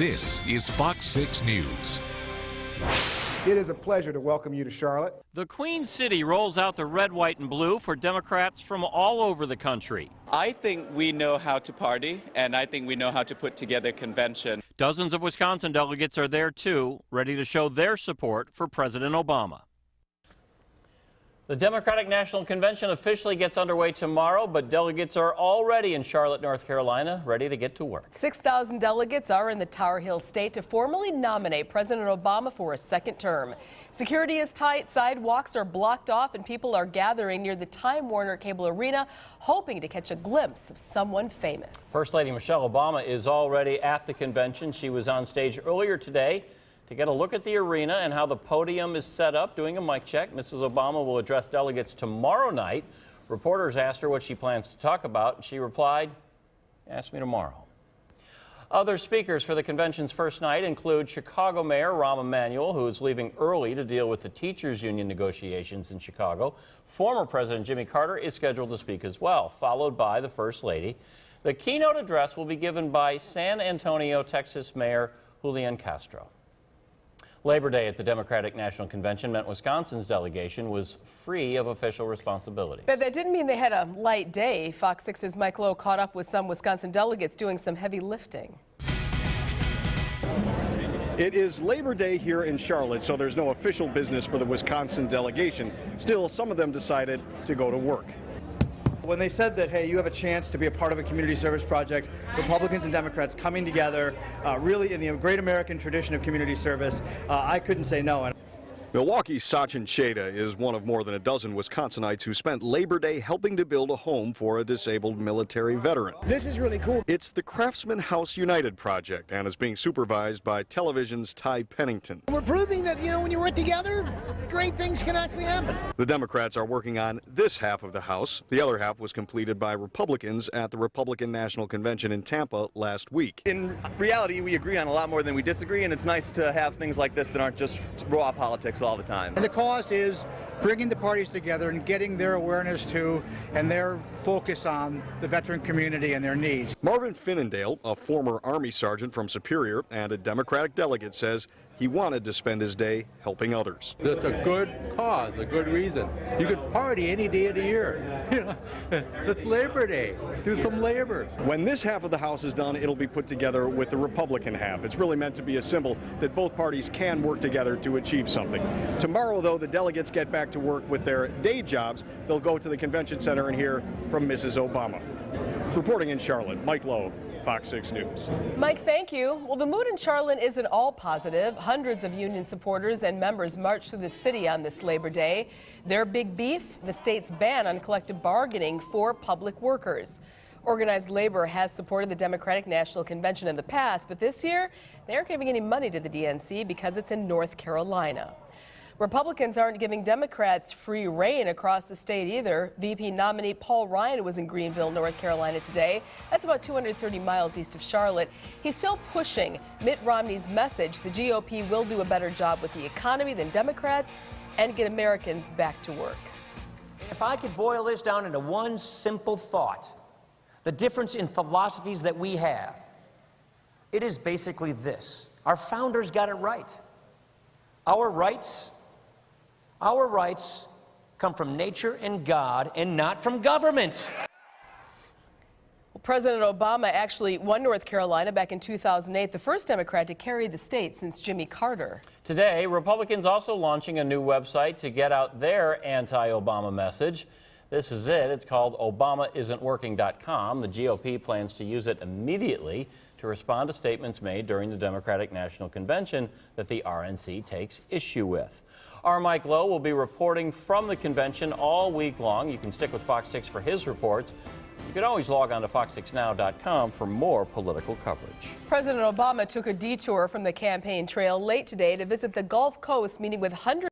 This is Fox 6 News. It is a pleasure to welcome you to Charlotte. The Queen City rolls out the red, white, and blue for Democrats from all over the country. I think we know how to party, and I think we know how to put together a convention. Dozens of Wisconsin delegates are there, too, ready to show their support for President Obama. The Democratic National Convention officially gets underway tomorrow, but delegates are already in Charlotte, North Carolina, ready to get to work. 6,000 delegates are in the Tar Heel state to formally nominate President Obama for a second term. Security is tight, sidewalks are blocked off, and people are gathering near the Time Warner Cable Arena, hoping to catch a glimpse of someone famous. First Lady Michelle Obama is already at the convention. She was on stage earlier today to get a look at the arena and how the podium is set up, doing a mic check. Mrs. Obama will address delegates tomorrow night. Reporters asked her what she plans to talk about, and she replied, "Ask me tomorrow." Other speakers for the convention's first night include Chicago Mayor Rahm Emanuel, who is leaving early to deal with the teachers' union negotiations in Chicago. Former President Jimmy Carter is scheduled to speak as well, followed by the First Lady. The keynote address will be given by San Antonio, Texas Mayor Julian Castro. Labor Day at the Democratic National Convention meant Wisconsin's delegation was free of official responsibility. But that didn't mean they had a light day. Fox 6's Mike Lowe caught up with some Wisconsin delegates doing some heavy lifting. It is Labor Day here in Charlotte, so there's no official business for the Wisconsin delegation. Still, some of them decided to go to work. When they said that, hey, you have a chance to be a part of a community service project, Republicans and Democrats coming together, really in the great American tradition of community service, I couldn't say no. Milwaukee's Sachin Cheda is one of more than a dozen Wisconsinites who spent Labor Day helping to build a home for a disabled military veteran. This is really cool. It's the Craftsman House United project and is being supervised by television's Ty Pennington. We're proving that, when you work together, great things can actually happen. The Democrats are working on this half of the House. The other half was completed by Republicans at the Republican National Convention in Tampa last week. In reality, we agree on a lot more than we disagree, and it's nice to have things like this that aren't just raw politics all the time. And the cause is bringing the parties together and getting their awareness to and their focus on the veteran community and their needs. Marvin Finnendale, a former Army sergeant from Superior and a Democratic delegate, says he wanted to spend his day helping others. That's a good cause, a good reason. You could party any day of the year. It's Labor Day. Do some labor. When this half of the House is done, it'll be put together with the Republican half. It's really meant to be a symbol that both parties can work together to achieve something. Tomorrow, though, the delegates get back to work with their day jobs. They'll go to the convention center and hear from Mrs. Obama. Reporting in Charlotte, Mike Lowe, Fox 6 News. Mike, thank you. Well, the mood in Charlotte isn't all positive. Hundreds of union supporters and members marched through the city on this Labor Day. Their big beef, the state's ban on collective bargaining for public workers. Organized labor has supported the Democratic National Convention in the past, but this year they aren't giving any money to the DNC because it's in North Carolina. Republicans aren't giving Democrats free rein across the state either. VP nominee Paul Ryan was in Greenville, North Carolina today. That's about 230 miles east of Charlotte. He's still pushing Mitt Romney's message the GOP will do a better job with the economy than Democrats and get Americans back to work. If I could boil this down into one simple thought, the difference in philosophies that we have, it is basically this. Our founders got it right. Our rights come from nature and God and not from government. Well, President Obama actually won North Carolina back in 2008, the first Democrat to carry the state since Jimmy Carter. Today, Republicans also launching a new website to get out their anti-Obama message. This is it. It's called ObamaIsn'tWorking.com. The GOP plans to use it immediately to respond to statements made during the Democratic National Convention that the RNC takes issue with. Our Mike Lowe will be reporting from the convention all week long. You can stick with Fox 6 for his reports. You can always log on to fox6now.com for more political coverage. President Obama took a detour from the campaign trail late today to visit the Gulf Coast, meeting with hundreds